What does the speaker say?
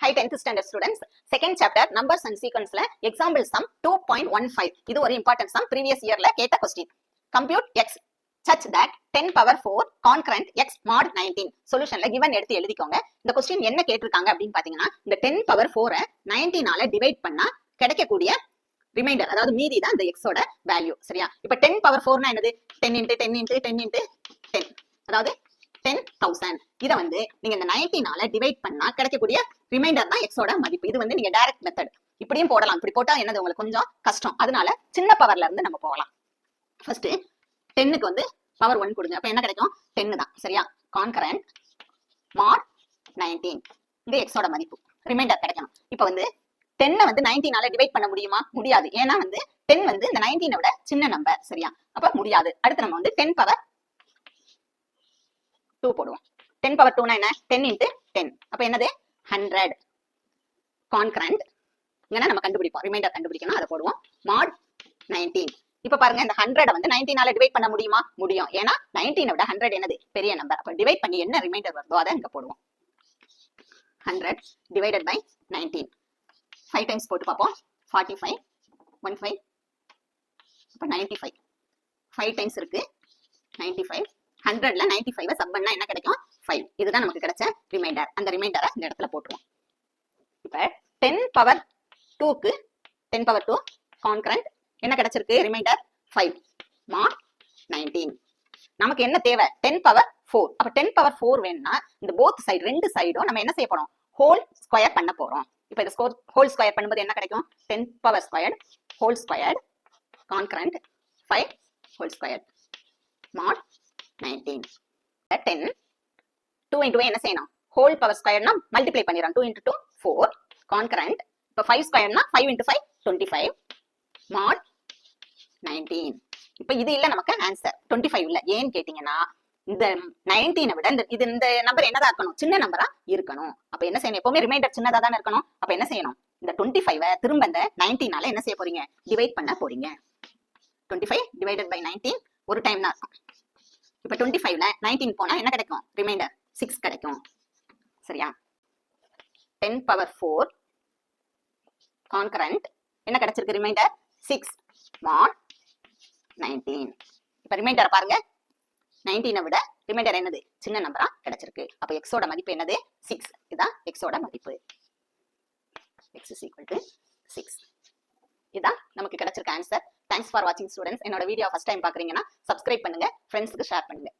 Hi 10th standard students, second chapter numbers and sequence la example sum 2.15. இது ஒரு important sum, previous year la கேட்ட question. Compute x such that 10 power 4 concurrent x mod 19. Solution la given எடுத்து எழுதிக்கோங்க. இந்த question என்ன கேட்டிருக்காங்க அப்படின்னு பாத்தீங்கன்னா, இந்த 10 power 4 19 ஆல டிவைட் பண்ணா கிடைக்கக்கூடிய ரிமைண்டர், அதாவது மீதி தான் இந்த x ஓட வேல்யூ. சரியா? இப்ப 10 power 4 னா என்னது? 10 into 10 into 10 into 10, அதாவது 10,000. இத வந்து நீங்க இந்த 19 ஆல டிவைட் பண்ணா கிடைக்கக்கூடிய ரிமைண்டர் தான் x ஓட மதிப்பு. இது வந்து நீங்க டைரக்ட் மெத்தட் இப்படியும் போடலாம். இப்படி போட்டா என்னது உங்களுக்கு கொஞ்சம் கஷ்டம். அதனால சின்ன பவர்ல இருந்து நம்ம போகலாம். ஃபர்ஸ்ட் 10க்கு வந்து பவர் 1 கொடுங்க. அப்ப என்ன கிடைக்கும்? 10 தான். சரியா? கான்கரண்ட் mod 19, இது x ஓட மதிப்பு, ரிமைண்டர் கிடைக்கணும். இப்ப வந்து 10 வந்து 19 ஆல டிவைட் பண்ண முடியுமா? முடியாது. ஏன்னா வந்து 10 வந்து இந்த 19 விட சின்ன நம்பர். சரியா? அப்ப முடியாது. அடுத்து நம்ம வந்து 10 பவர் 2 போடுவோம். 10 power 2 னா என்ன? 10 into 10. அப்ப என்னது? 100. கான்கரண்ட் இங்க நம்ம கண்டுபிடிப்போம், ரிமைண்டர் கண்டுபிடிக்கணும், அதை போடுவோம். mod 19. இப்ப பாருங்க, இந்த 100 வந்து 19 ஆல டிவைட் பண்ண முடியுமா? முடியும். ஏன்னா 19 விட 100 என்னது? பெரிய நம்பர். அப்ப டிவைட் பண்ணி என்ன ரிமைண்டர் வருதோ அதை இங்க போடுவோம். 100 divided by 19. 5 டைம்ஸ் போட்டு பார்ப்போம். 45 15 அப்ப 95. 5 டைம்ஸ் இருக்கு. 95. 100ல 95 சப் பண்ணா என்ன கிடைக்கும்? 5. இதுதான் நமக்கு கிடைச்ச ரிமைண்டர். அந்த ரிமைண்டரை இந்த இடத்துல போட்டுருவோம். இப்ப 10 power 2க்கு 10 power 2 கான்கரண்ட் என்ன கிடைச்சிருக்கு? Reminder 5 mod 19. நமக்கு என்ன தேவை? 10 power 4. அப்ப 10 power 4 வேணும்னா இந்த போத் சைடு, ரெண்டு சைடும் நம்ம என்ன செய்ய போறோம்? ஹோல் ஸ்கொயர் பண்ண போறோம். இப்ப இந்த ஹோல் ஸ்கொயர் பண்ணும்போது என்ன கிடைக்கும்? 10 power squared whole squared congruent 5 whole square mod 19. 10 2 into என்ன செய்யணும்? ஹோல் பவர் ஸ்கொயர்னா மல்டிப்ளை பண்ணிரோம். 2 into 2 4 கான்கரண்ட். இப்ப 5 ஸ்கொயர்னா 5 into 5 25 mod 19. இப்ப இது இல்ல நமக்கு ஆன்சர் 25 இல்ல. ஏன்னு கேட்டீங்கன்னா இந்த 19 விட இந்த நம்பர் என்னதான் இருக்கணும்? சின்ன நம்பரா இருக்கணும். அப்ப என்ன செய்யணும்? எப்பவுமே ரிமைண்டர் சின்னதா தானே இருக்கணும். அப்ப என்ன செய்யணும்? இந்த 25 திரும்ப இந்த 19 ஆல என்ன செய்ய போறீங்க? டிவைட் பண்ண போறீங்க. 25 divided by 19 ஒரு டைம் தான் இருக்கும். இப்ப 25ல 19 போனா என்ன கிடைக்கும்? ரிமைண்டர் 6 கிடைக்கும். சரியா? 10 power 4 கான்கரண்ட் என்ன கிடைச்சிருக்கு? Reminder 6 mod 19. இப்ப ரிமைண்டர் பாருங்க, 19 விட ரிமைண்டர் என்னது? சின்ன நம்பரா கிடைச்சிருக்கு. அப்ப x ஓட மதிப்பு என்னது? 6. இதான் x ஓட மதிப்பு. x is equal to 6. இதான் நமக்கு கிடைச்சிருக்க ஆன்சர். தேங்க்ஸ் ஃபார் வாட்சிங் ஸ்டூடெண்ட்ஸ். என்னோட வீடியோ ஃபர்ஸ்ட் டைம் பாக்குறீங்கன்னா சப்ஸ்கிரைப் பண்ணுங்க, ஃப்ரெண்ட்ஸ்க்கு ஷேர் பண்ணுங்க.